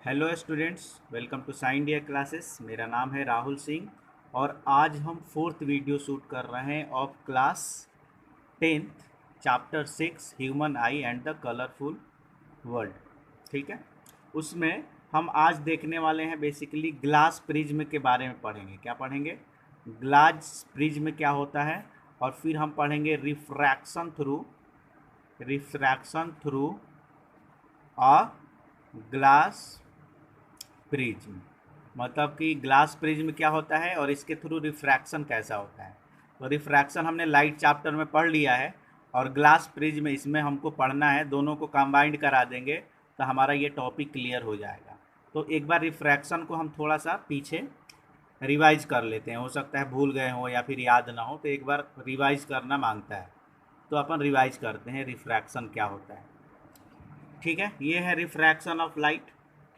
Hello students, welcome to sign dear classes. मेरा नाम है राहुल सिंह और आज हम फोर्थ वीडियो शूट कर रहे हैं of class 10th chapter 6 human I and the colourful world. ठीक है, उसमें हम आज देखने वाले हैं बेसिकली ग्लास प्रिज्म के बारे में पढ़ेंगे। क्या पढ़ेंगे? ग्लास प्रिज्म क्या होता है, और फिर हम पढ़ेंगे refraction through a glass prism. मतलब कि ग्लास प्रिज्म क्या होता है और इसके थ्रू रिफ्रैक्शन कैसा होता है। तो रिफ्रैक्शन हमने लाइट चैप्टर में पढ़ लिया है और ग्लास प्रिज्म इसमें हमको पढ़ना है। दोनों को कंबाइंड करा देंगे तो हमारा ये टॉपिक क्लियर हो जाएगा। तो एक बार रिफ्रैक्शन को हम थोड़ा सा पीछे रिवाइज कर लेते हैं। हो सकता है भूल गए हो या फिर याद ना हो, तो एक बार रिवाइज करना मांगता है, तो अपन रिवाइज करते हैं रिफ्रैक्शन क्या होता है। ठीक है, ये है रिफ्रैक्शन ऑफ लाइट।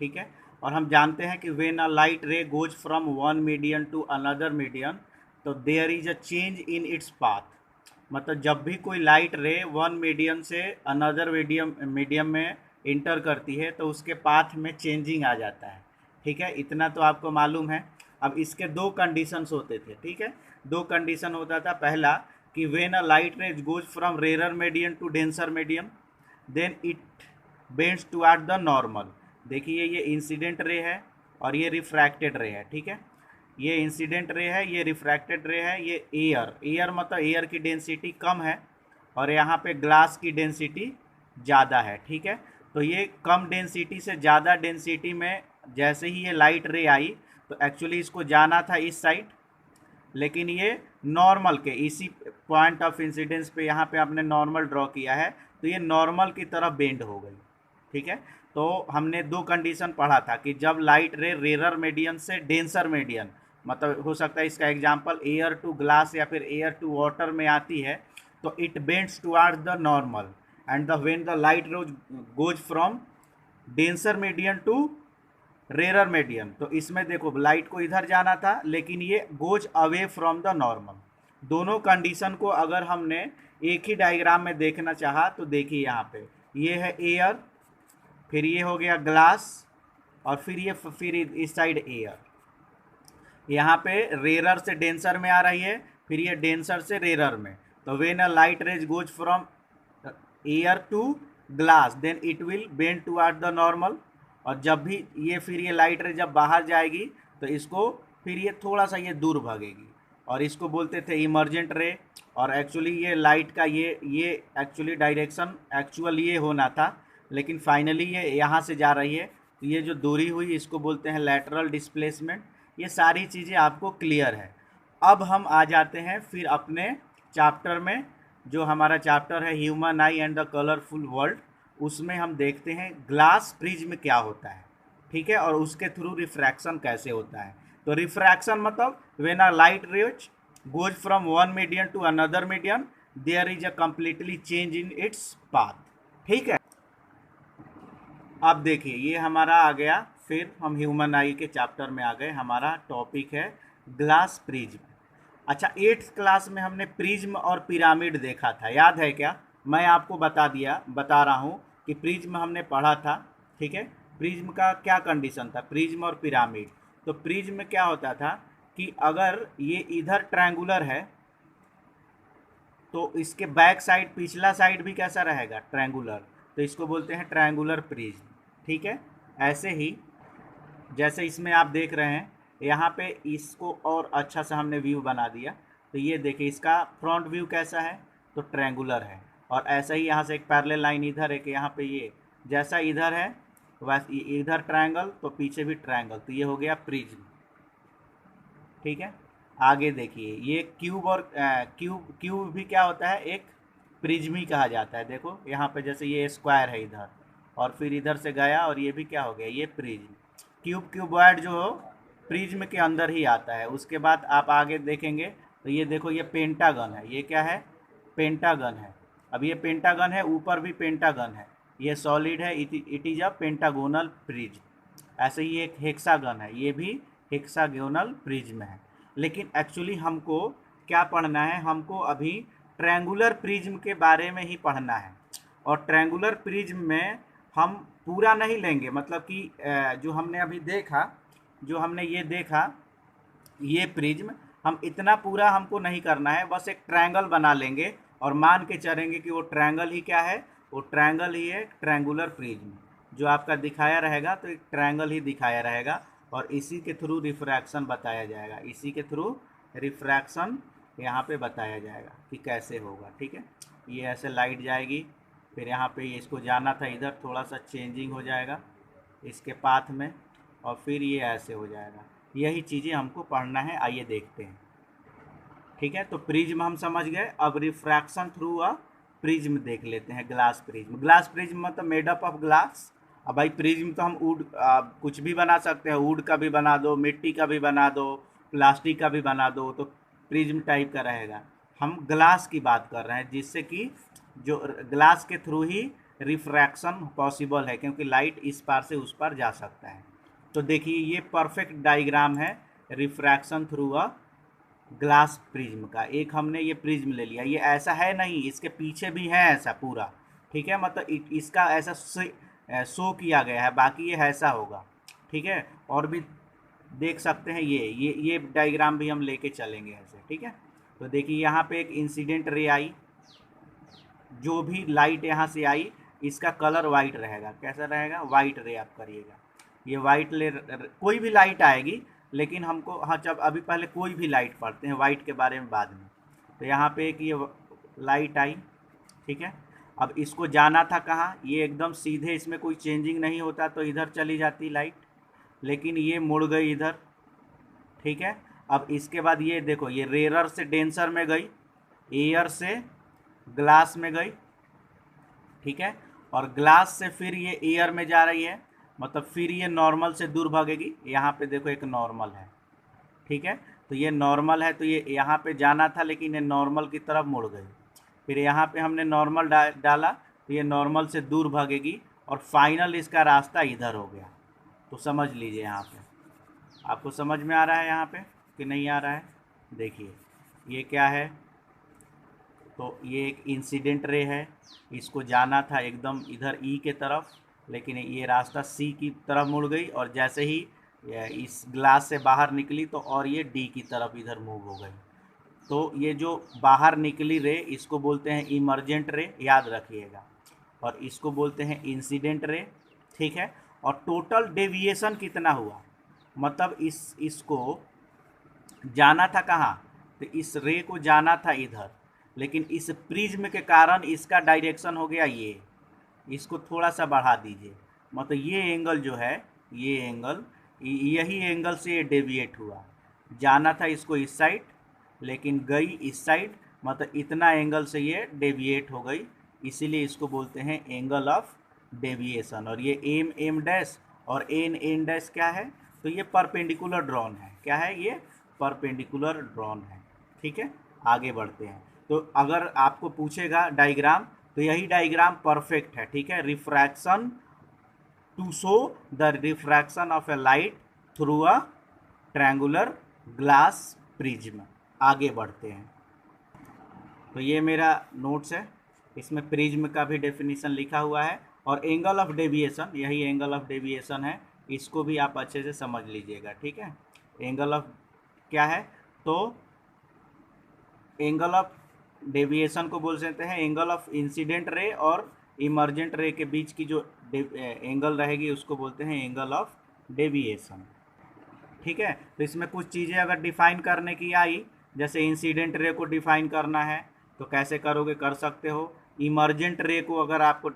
ठीक है, और हम जानते हैं कि when a light ray goes from one medium to another medium, तो there is a change in its path. मतलब जब भी कोई लाइट रे वन मीडियम से अनदर मीडियम मीडियम में इंटर करती है तो उसके पाथ में चेंजिंग आ जाता है। ठीक है, इतना तो आपको मालूम है। अब इसके दो कंडीशंस होते थे। ठीक है, दो कंडीशन होता था। पहला कि when a light ray goes from rarer medium to denser medium, then it bends toward the normal. देखिए, ये इंसिडेंट रे है और ये रिफ्रैक्टेड रे है। ठीक है, ये इंसिडेंट रे है, ये रिफ्रैक्टेड रे है। ये एयर मतलब एयर की डेंसिटी कम है और यहाँ पे ग्लास की डेंसिटी ज़्यादा है। ठीक है, तो ये कम डेंसिटी से ज़्यादा डेंसिटी में जैसे ही ये लाइट रे आई, तो एक्चुअली इसको जाना था इस साइड, लेकिन ये नॉर्मल के इसी पॉइंट ऑफ इंसिडेंस पे यहाँ पे आपने नॉर्मल ड्रॉ किया है, तो ये नॉर्मल की तरफ बेंड हो गई। ठीक है, तो हमने दो कंडीशन पढ़ा था कि जब लाइट रे रेरर मीडियम से डेंसर मीडियम, मतलब हो सकता है इसका एग्जांपल एयर टू ग्लास या फिर एयर टू वाटर में आती है, तो it bends towards the normal and the when the light rays goes from denser medium to rarer medium, तो इसमें देखो लाइट को इधर जाना था लेकिन ये goes away from the normal. दोनों कंडीशन को अगर हमने एक ही डायग्राम में देखना चाहा तो देखिए यहाँ पे ये है एयर, फिर ये हो गया ग्लास, और फिर इस साइड एयर। यहाँ पे रेरर से डेंसर में आ रही है, फिर ये डेंसर से रेरर में। तो when a light rays goes from air to glass, then it will bend toward the normal. और जब भी ये फिर ये लाइट रे जब बाहर जाएगी तो इसको फिर ये थोड़ा सा ये दूर भागेगी, और इसको बोलते थे इमर्जेंट रे। और एक्चुअली ये लाइट का ये एक्चुअली डायरेक्शन एक्चुअल ये होना था, लेकिन फाइनली ये यहाँ से जा रही है, तो ये जो दूरी हुई इसको बोलते हैं लैटरल डिस्प्लेसमेंट। ये सारी चीज़ें आपको क्लियर है। अब हम आ जाते हैं फिर अपने चैप्टर में, जो हमारा चैप्टर है human I and the colourful world. उसमें हम देखते हैं ग्लास प्रिज्म क्या होता है। ठीक है, और उसके थ्रू रिफ्रैक्शन कैसे होता है। तो रिफ्रैक्शन मतलब when a light rays goes from one medium to another medium, there is a completely change in its path. ठीक है, अब देखिए ये हमारा आ गया, फिर हम ह्यूमन आई के चैप्टर में आ गए। हमारा टॉपिक है ग्लास प्रिज्म। अच्छा, एट्थ क्लास में हमने प्रिज्म और पिरामिड देखा था, याद है क्या? मैं आपको बता रहा हूँ कि प्रिज्म हमने पढ़ा था। ठीक है, प्रिज्म का क्या कंडीशन था, प्रिज्म और पिरामिड। तो प्रिज्म में क्या होता था कि अगर ये इधर ट्रायंगुलर है तो इसके बैक साइड पिछला साइड भी कैसा रहेगा, ट्रायंगुलर, तो इसको बोलते हैं ट्रायंगुलर प्रिज्म। ठीक है, ऐसे ही जैसे इसमें आप देख रहे हैं, यहाँ पे इसको और अच्छा सा हमने व्यू बना दिया। तो ये देखिए इसका फ्रंट व्यू कैसा है, तो ट्रायंगुलर है। और ऐसा ही यहाँ से एक पैरेलल लाइन इधर है कि यहाँ पे ये जैसा इधर है वैसे इधर ट्रायंगल, तो पीछे भी ट्रायंगल, तो ये हो गया प्रिज्म। ठीक है, आगे देखिए ये क्यूब, और क्यूब भी क्या होता है, एक प्रिज्म ही कहा जाता है। देखो यहाँ पे जैसे ये स्क्वायर है इधर, और फिर इधर से गया और ये भी क्या हो गया, ये प्रिज्म। क्यूबॉइड जो हो प्रिज्म के अंदर ही आता है। उसके बाद आप आगे देखेंगे तो ये देखो ये पेंटागन है, ये क्या है, पेंटागन है। अब ये पेंटागन है, ऊपर भी पेंटागन है, ये सॉलिड है, it is a pentagonal prism. ऐसे ही एक हेक्सागन है, ये भी हेक्सागोनल प्रिज्म है। लेकिन एक्चुअली हमको क्या पढ़ना है, हमको अभी ट्रायंगुलर प्रिज्म के बारे में ही पढ़ना है। और ट्रायंगुलर प्रिज्म में हम पूरा नहीं लेंगे, मतलब कि जो हमने अभी देखा, जो हमने ये देखा, ये प्रिज्म, हम इतना पूरा हमको नहीं करना है, बस एक ट्रायंगल बना लेंगे और मान के चलेंगे कि वो ट्रायंगल ही क्या है, वो ट्रायंगल ही है, ट्रायंगुलर प्रिज्म जो आपका दिखाया रहेगा, तो एक ट्रायंगल ही दिखाया रहेगा और इसी के थ्रू रिफ्रैक्शन बताया जाएगा, इसी के थ्रू रिफ्रैक्शन यहाँ पे बताया जाएगा कि कैसे होगा। ठीक है, ये ऐसे लाइट जाएगी, फिर यहाँ पे ये इसको जाना था इधर, थोड़ा सा चेंजिंग हो जाएगा इसके पाथ में, और फिर ये ऐसे हो जाएगा। यही चीज़ें हमको पढ़ना है, आइए देखते हैं। ठीक है, तो प्रिज्म हम समझ गए, अब रिफ्रैक्शन थ्रू अ प्रिज्म देख लेते हैं। ग्लास प्रिज्म, ग्लास प्रिज्म मतलब मेड अप ऑफ ग्लास। अब भाई प्रिज्म तो हम वुड कुछ भी बना सकते हैं, वुड का भी बना दो, मिट्टी का भी बना दो, प्लास्टिक का भी बना दो, तो प्रिज्म टाइप का रहेगा। हम ग्लास की बात कर रहे हैं, जिससे कि जो ग्लास के थ्रू ही रिफ्रैक्शन पॉसिबल है, क्योंकि लाइट इस पार से उस पार जा सकता है। तो देखिए ये परफेक्ट डायग्राम है refraction through a glass prism का। एक हमने ये प्रिज्म ले लिया, ये ऐसा है नहीं, इसके पीछे भी है ऐसा पूरा। ठीक है, मतलब इसका ऐसा शो किया गया है, बाकी ये ऐसा होगा। ठीक है, और भी देख सकते हैं, ये डायग्राम भी हम लेके चलेंगे ऐसे। ठीक है, तो देखिए यहाँ पे एक इंसिडेंट रे आई, जो भी लाइट यहाँ से आई इसका कलर वाइट रहेगा। कैसा रहेगा? वाइट रे आप करिएगा, ये वाइट ले, कोई भी लाइट आएगी, लेकिन हमको, हाँ जब अभी पहले कोई भी लाइट पढ़ते हैं, वाइट के बारे में बाद में। तो यहाँ पे एक ये लाइट आई, ठीक है, अब इसको जाना था कहाँ, ये एकदम सीधे, इसमें कोई चेंजिंग नहीं होता तो इधर चली जाती लाइट, लेकिन ये मुड़ गई इधर। ठीक है, अब इसके बाद ये देखो, ये रेयर से डेंसर में गई, एयर से ग्लास में गई। ठीक है, और ग्लास से फिर ये एयर में जा रही है, मतलब फिर ये नॉर्मल से दूर भागेगी। यहाँ पे देखो एक नॉर्मल है। ठीक है, तो ये नॉर्मल है, तो ये यहाँ पे जाना था, लेकिन ये नॉर्मल की तरफ मुड़ गई। फिर यहाँ पे हमने नॉर्मल डाला, तो ये नॉर्मल से दूर भागेगी, और फाइनल इसका रास्ता इधर हो गया। तो समझ लीजिए, यहाँ पे आपको समझ में आ रहा है यहाँ पे कि नहीं आ रहा है? देखिए ये क्या है, तो ये एक इंसिडेंट रे है, इसको जाना था एकदम इधर ई के तरफ, लेकिन ये रास्ता सी की तरफ मुड़ गई, और जैसे ही इस ग्लास से बाहर निकली तो और ये डी की तरफ इधर मूव हो गई। तो ये जो बाहर निकली रे, इसको बोलते हैं इमर्जेंट रे, याद रखिएगा, और इसको बोलते हैं इंसिडेंट रे। ठीक है, और टोटल डेविएशन कितना हुआ, मतलब इसको जाना था कहाँ, तो इस रे को जाना था इधर, लेकिन इस प्रिज्म के कारण इसका डायरेक्शन हो गया ये, इसको थोड़ा सा बढ़ा दीजिए, मतलब ये एंगल जो है, ये एंगल, यही एंगल से ये डेविएट हुआ। जाना था इसको इस साइड, लेकिन गई इस साइड, मतलब इतना एंगल से ये डेविएट हो गई, इसीलिए इसको बोलते हैं एंगल ऑफ डेविएशन। और ये एम एम डैश और एन एन डैश क्या है, तो ये परपेंडिकुलर ड्रॉन है। क्या है ये? परपेंडिकुलर ड्रॉन है। ठीक है, आगे बढ़ते हैं। तो अगर आपको पूछेगा डायग्राम, तो यही डायग्राम परफेक्ट है। ठीक है, refraction to show the refraction of a light through a triangular glass prism. आगे बढ़ते हैं, तो ये मेरा नोट्स है, इसमें प्रिज्म का भी डेफिनेशन लिखा हुआ है, और एंगल ऑफ डेविएशन, यही एंगल ऑफ डेविएशन है, इसको भी आप अच्छे से समझ लीजिएगा। ठीक है, एंगल ऑफ क्या है, तो एंगल ऑफ डेविएशन को बोल सकते हैं एंगल ऑफ इंसिडेंट रे और इमर्जेंट रे के बीच की जो एंगल रहेगी उसको बोलते हैं एंगल ऑफ डेविएशन। ठीक है, तो इसमें कुछ चीज़ें अगर डिफाइन करने की आई, जैसे इंसिडेंट रे को डिफाइन करना है तो कैसे करोगे, कर सकते हो। इमर्जेंट रे को अगर आपको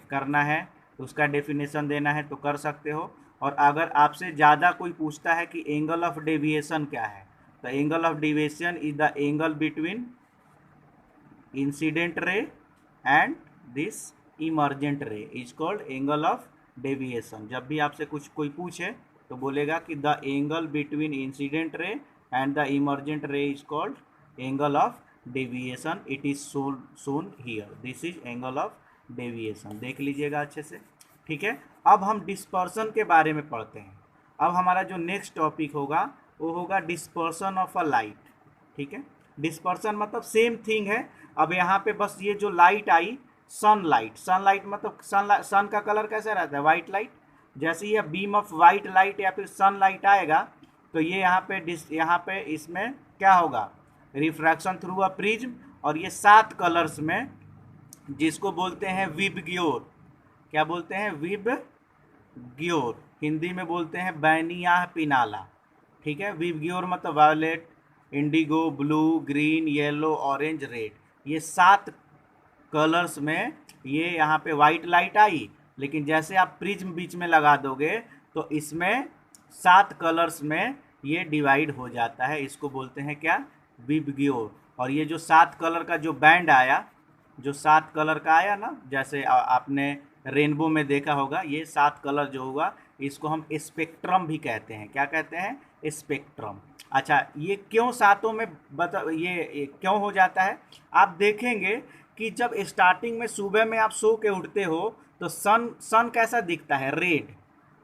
करना है तो उसका डेफिनेशन देना है तो कर सकते हो। और अगर आपसे ज़्यादा कोई पूछता है कि एंगल ऑफ डेविएशन क्या है, तो angle of deviation is the angle between incident ray and this emergent ray is called angle of deviation. जब भी आपसे कुछ कोई पूछे तो बोलेगा कि the angle between incident ray and the emergent ray is called angle of deviation, it is shown here, this is angle of deviation. देख लीजिएगा अच्छे से। ठीक है, अब हम डिस्पर्सन के बारे में पढ़ते हैं। अब हमारा जो नेक्स्ट टॉपिक होगा वो होगा डिस्पर्सन ऑफ अ लाइट। ठीक है, डिस्पर्सन मतलब सेम थिंग है। अब यहाँ पे बस ये जो लाइट आई, सनलाइट, सनलाइट मतलब सन का कलर कैसा रहता है, वाइट लाइट। जैसे ये बीम ऑफ वाइट लाइट या फिर सनलाइट आएगा तो ये यहाँ पे इसमें क्या होगा, रिफ्रैक्शन थ्रू अ प्रिज्म, और ये 7 कलर्स में, जिसको बोलते हैं विबग्योर। क्या बोलते हैं, विबग्योर। हिंदी में बोलते हैं बैनिया पिनाला। ठीक है, विबग्योर मतलब violet, indigo, blue, green, yellow, orange, red. ये 7 कलर्स में ये यहाँ पे वाइट लाइट आई, लेकिन जैसे आप प्रिज्म बीच में लगा दोगे तो इसमें 7 कलर्स में ये डिवाइड हो जाता है। इसको बोलते हैं क्या, विबग्योर। और ये जो 7 कलर का जो बैंड आया, जो 7 कलर का आया ना, जैसे आपने रेनबो में देखा होगा, ये 7 कलर जो होगा इसको हम स्पेक्ट्रम भी कहते हैं। क्या कहते हैं, स्पेक्ट्रम। अच्छा, ये क्यों सातों में ये क्यों हो जाता है, आप देखेंगे कि जब स्टार्टिंग में सुबह में आप सो के उठते हो तो सन कैसा दिखता है, रेड।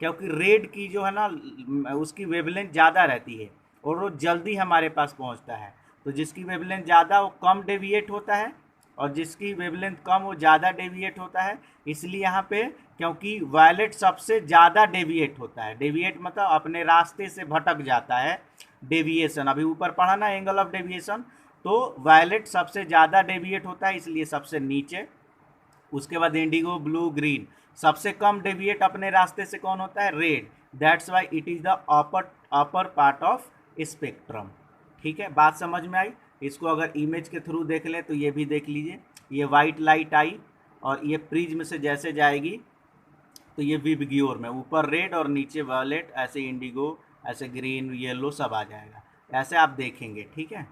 क्योंकि रेड की जो है ना उसकी वेवलेंथ ज़्यादा रहती है और वो जल्दी हमारे पास पहुंचता है। तो जिसकी वेवलेंथ ज़्यादा वो कम डेविएट होता है, और जिसकी वेवलेंथ कम वो ज़्यादा डेविएट होता है। इसलिए यहाँ पे, क्योंकि वायलेट सबसे ज़्यादा डेविएट होता है, डेविएट मतलब अपने रास्ते से भटक जाता है, डेविएशन अभी ऊपर पढ़ा ना, एंगल ऑफ डेविएशन। तो वायलेट सबसे ज़्यादा डेविएट होता है, इसलिए सबसे नीचे। उसके बाद इंडिगो, ब्लू, ग्रीन। सबसे कम डेविएट अपने रास्ते से कौन होता है, red. That's why it is the upper part of spectrum. ठीक है, बात समझ में आई। इसको अगर इमेज के थ्रू देख ले तो ये भी देख लीजिए, ये वाइट लाइट आई और ये प्रिज्म से जैसे जाएगी तो ये विबग्योर में ऊपर रेड और नीचे वायलेट, ऐसे इंडिगो, ऐसे ग्रीन, येलो सब आ जाएगा, ऐसे आप देखेंगे। ठीक है,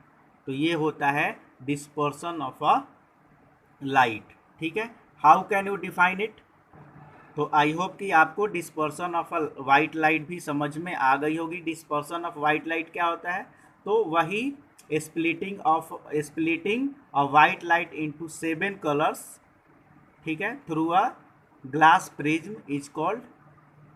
तो ये होता है डिस्पर्सन ऑफ अ लाइट। ठीक है, how can you define it. तो आई होप कि आपको dispersion of a white light भी समझ में आ गई होगी। डिस्पर्सन ऑफ वाइट लाइट क्या होता है, तो वही स्प्लिटिंग अ वाइट लाइट इनटू 7 कलर्स, ठीक है, through a glass prism is called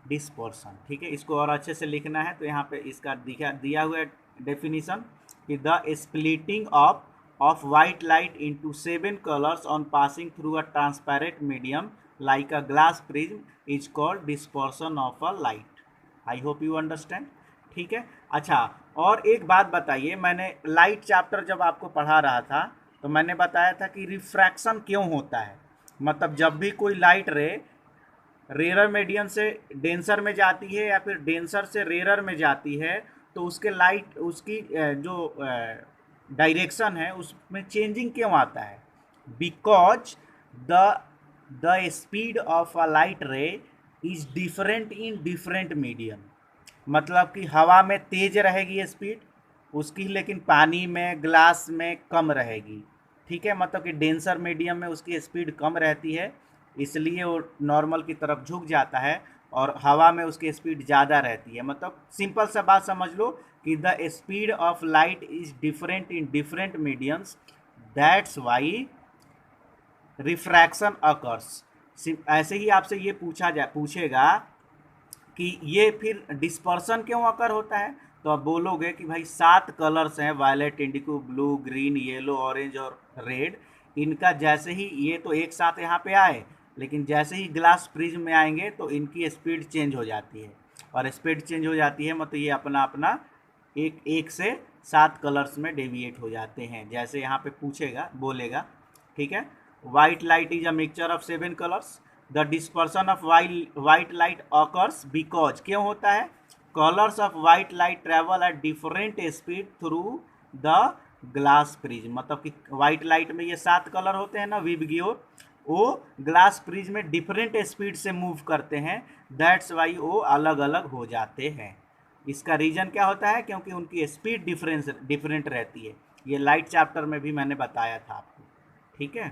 dispersion. ठीक है, इसको और अच्छे से लिखना है तो यहाँ पे इसका दिया हुआ डेफिनेशन कि the splitting of white light into 7 colours on passing through a transparent medium like a glass prism is called dispersion of a light. I hope you understand. ठीक है, अच्छा, और एक बात बताइए, मैंने लाइट चैप्टर जब आपको पढ़ा रहा था तो मैंने बताया था कि रिफ्रैक्शन क्यों होता है। मतलब जब भी कोई लाइट रे रेरर मीडियम से डेंसर में जाती है या फिर डेंसर से रेरर में जाती है तो उसके लाइट उसकी जो डायरेक्शन है उसमें चेंजिंग क्यों आता है, because the the speed of a light रे is different in different medium. मतलब कि हवा में तेज रहेगी स्पीड उसकी, लेकिन पानी में, ग्लास में कम रहेगी। ठीक है, मतलब कि डेंसर मीडियम में उसकी स्पीड कम रहती है, इसलिए वो नॉर्मल की तरफ झुक जाता है, और हवा में उसकी स्पीड ज़्यादा रहती है। मतलब सिंपल सा बात समझ लो कि the speed of light is different in different mediums, that's why refraction occurs. ऐसे ही आपसे ये पूछेगा कि ये फिर डिस्पर्सन क्यों अकर होता है, तो आप बोलोगे कि भाई 7 कलर्स हैं, violet, indigo, blue, green, yellow, orange और रेड। इनका जैसे ही ये तो एक साथ यहाँ पे आए, लेकिन जैसे ही ग्लास प्रिज्म में आएंगे तो इनकी स्पीड चेंज हो जाती है, और स्पीड चेंज हो जाती है मतलब ये अपना अपना एक से 7 कलर्स में डेविएट हो जाते हैं, जैसे यहाँ पे पूछेगा, बोलेगा। ठीक है, white light is a mixture of 7 colours. The dispersion of white light occurs because, क्यों होता है, colours of white light travel at different speed through the glass prism. मतलब कि वाइट लाइट में ये 7 कलर होते हैं ना, विबग्योर, वो ग्लास प्रिज्म में डिफरेंट स्पीड से मूव करते हैं, दैट्स वाई वो अलग अलग हो जाते हैं। इसका रीजन क्या होता है, क्योंकि उनकी स्पीड डिफरेंट रहती है। ये लाइट चैप्टर में भी मैंने बताया था आपको। ठीक है,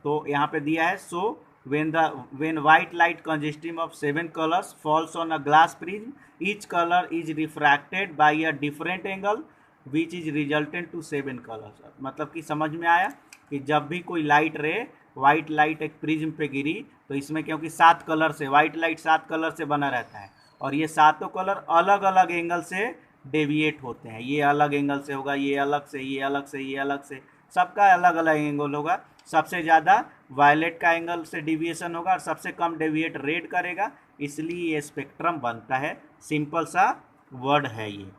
तो यहाँ पे दिया है, सो when white light consisting of 7 colors falls on a glass prism, each color is refracted by a different angle which is resultant to 7 colors। मतलब कि समझ में आया कि जब भी कोई लाइट रे, वाइट लाइट एक प्रिज्म पे गिरी तो इसमें क्योंकि 7 कलर से, वाइट लाइट 7 कलर से बना रहता है, और ये सातों कलर अलग अलग एंगल से डेविएट होते हैं। ये अलग एंगल से होगा, ये अलग से, ये अलग से, ये अलग से, सबका अलग अलग एंगल होगा, सबसे ज़्यादा वायलेट का एंगल से डिविएशन होगा और सबसे कम डेविएट रेड करेगा, इसलिए ये स्पेक्ट्रम बनता है। सिंपल सा वर्ड है ये।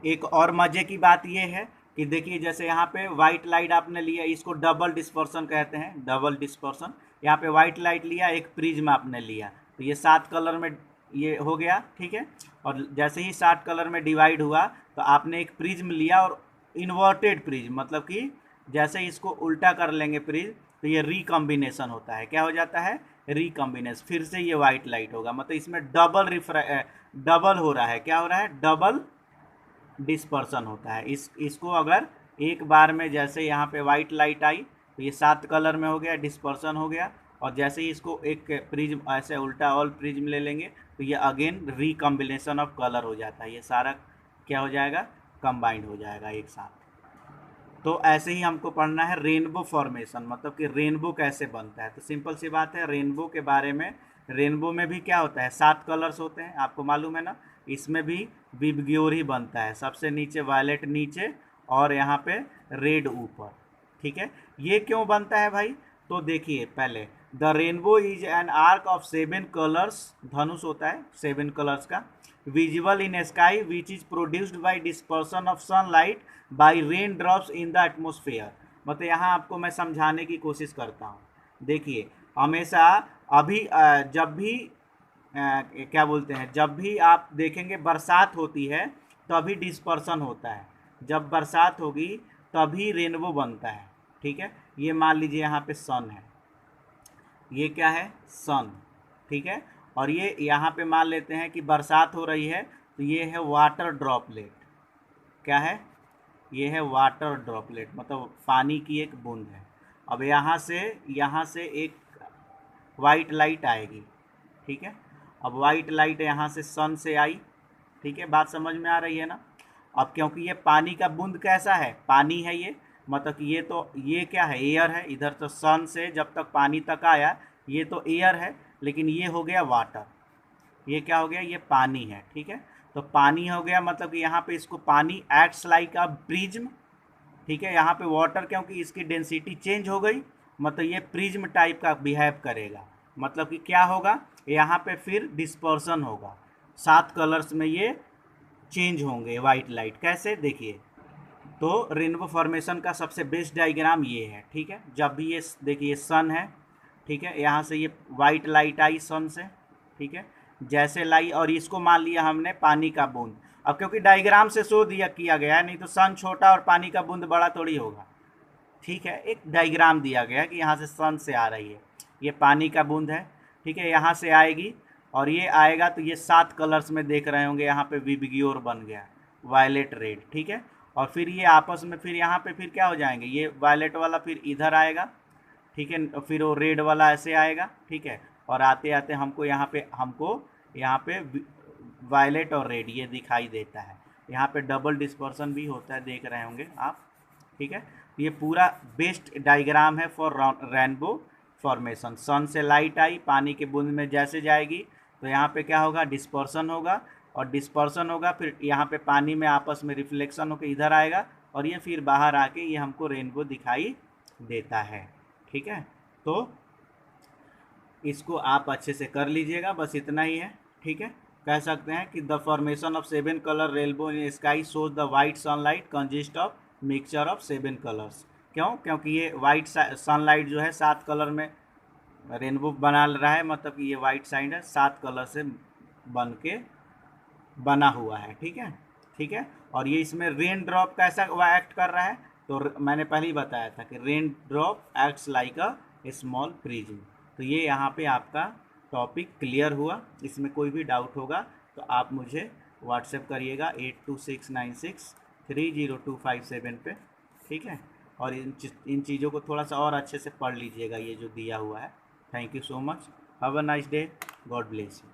एक और मज़े की बात ये है कि देखिए जैसे यहाँ पे वाइट लाइट आपने लिया, इसको डबल डिस्पर्सन कहते हैं, डबल डिस्पर्सन। यहाँ पे वाइट लाइट लिया, एक प्रिज्म आपने लिया, तो ये 7 कलर में ये हो गया, ठीक है। और जैसे ही 7 कलर में डिवाइड हुआ तो आपने एक प्रिज्म लिया और इन्वर्टेड प्रिज्म, मतलब कि जैसे इसको उल्टा कर लेंगे प्रिज्म तो ये रिकॉम्बिनेशन होता है। क्या हो जाता है? रिकॉम्बिनेशन। फिर से ये वाइट लाइट होगा, मतलब इसमें डबल हो रहा है। क्या हो रहा है? डबल डिस्पर्सन होता है। इसको अगर एक बार में, जैसे यहाँ पे वाइट लाइट आई तो ये 7 कलर में हो गया, डिस्पर्सन हो गया, और जैसे ही इसको एक प्रिज्म ऐसे उल्टा ऑल प्रिज्म ले लेंगे तो ये अगेन रिकॉम्बिनेशन ऑफ कलर हो जाता है। ये सारा क्या हो जाएगा? कंबाइंड हो जाएगा एक साथ। तो ऐसे ही हमको पढ़ना है रेनबो फॉर्मेशन, मतलब कि रेनबो कैसे बनता है। तो सिंपल सी बात है, रेनबो के बारे में, रेनबो में भी क्या होता है? 7 कलर्स होते हैं, आपको मालूम है ना। इसमें भी विबग्योर ही बनता है, सबसे नीचे वायलेट नीचे और यहाँ पे रेड ऊपर, ठीक है। ये क्यों बनता है भाई? तो देखिए पहले, the rainbow is an arc of 7 colours, धनुष होता है 7 कलर्स का, visible in sky which is produced by dispersion of sunlight by rain drops in the atmosphere. मतलब यहाँ आपको मैं समझाने की कोशिश करता हूँ। देखिए हमेशा अभी जब भी क्या बोलते हैं, जब भी आप देखेंगे बरसात होती है तभी डिस्पर्सन होता है, जब बरसात होगी तभी रेनबो बनता है, ठीक है। ये मान लीजिए यहाँ पे सन है, ये क्या है? सन, ठीक है। और ये यहाँ पे मान लेते हैं कि बरसात हो रही है, तो ये है वाटर ड्रॉपलेट। क्या है? ये है वाटर ड्रॉपलेट, मतलब पानी की एक बूंद है। अब यहाँ से एक वाइट लाइट आएगी, ठीक है। अब वाइट लाइट यहाँ से सन से आई, ठीक है, बात समझ में आ रही है ना। अब क्योंकि ये पानी का बूंद कैसा है? पानी है ये, मतलब कि ये क्या है? एयर है। इधर तो सन से जब तक पानी तक आया ये तो एयर है, लेकिन ये हो गया वाटर। ये क्या हो गया? ये पानी है, ठीक है। तो पानी हो गया, मतलब कि यहाँ पे इसको पानी एक्ट्स लाइक अ प्रिज्म, ठीक है। यहाँ पे वाटर क्योंकि इसकी डेंसिटी चेंज हो गई, मतलब ये प्रिज्म टाइप का बिहेव करेगा। मतलब कि क्या होगा? यहाँ पे फिर डिस्पर्सन होगा, 7 कलर्स में ये चेंज होंगे वाइट लाइट। कैसे? देखिए, तो रेनबो फॉर्मेशन का सबसे बेस्ट डायग्राम ये है, ठीक है। जब भी ये देखिए सन है, ठीक है, यहाँ से ये वाइट लाइट आई सन से, ठीक है, जैसे लाई, और इसको मान लिया हमने पानी का बूंद। अब क्योंकि डायग्राम से शो किया गया है, नहीं तो सन छोटा और पानी का बूंद बड़ा थोड़ी होगा, ठीक है। एक डायग्राम दिया गया है कि यहाँ से सन से आ रही है, ये पानी का बूंद है, ठीक है, यहाँ से आएगी और ये आएगा तो ये 7 कलर्स में देख रहे होंगे, यहाँ पे विबग्योर बन गया, वायलेट रेड, ठीक है। और फिर ये आपस में फिर यहाँ पे फिर क्या हो जाएंगे? ये वायलेट वाला फिर इधर आएगा, ठीक है, फिर वो रेड वाला ऐसे आएगा, ठीक है। और आते आते हमको यहाँ पे वायलेट और रेड ये दिखाई देता है। यहाँ पे डबल डिस्पर्सन भी होता है, देख रहे होंगे आप, ठीक है। ये पूरा बेस्ट डायग्राम है फॉर रेनबो फॉर्मेशन। सन से लाइट आई, पानी के बूंद में जैसे जाएगी तो यहाँ पे क्या होगा? डिस्पर्सन होगा, और डिस्पर्सन होगा फिर यहाँ पे पानी में आपस में रिफ्लेक्शन होकर इधर आएगा, और ये फिर बाहर आके ये हमको रेनबो दिखाई देता है, ठीक है। तो इसको आप अच्छे से कर लीजिएगा, बस इतना ही है, ठीक है। कह सकते हैं कि the formation of 7 colour rainbow in sky shows the white sunlight consist of mixture of 7 colours. क्यों? क्योंकि ये वाइट सनलाइट जो है 7 कलर में रेनबो बना रहा है, मतलब कि ये वाइट साइड है 7 कलर से बना हुआ है, ठीक है, ठीक है। और ये इसमें रेन ड्रॉप कैसा एक्ट कर रहा है? तो मैंने पहले ही बताया था कि rain drop acts like a small prism. तो ये यहाँ पे आपका टॉपिक क्लियर हुआ। इसमें कोई भी डाउट होगा तो आप मुझे व्हाट्सएप करिएगा 8269630257 पे, ठीक है। और इन चीज़ों को थोड़ा सा और अच्छे से पढ़ लीजिएगा, ये जो दिया हुआ है। Thank you so much, have a nice day, God bless you.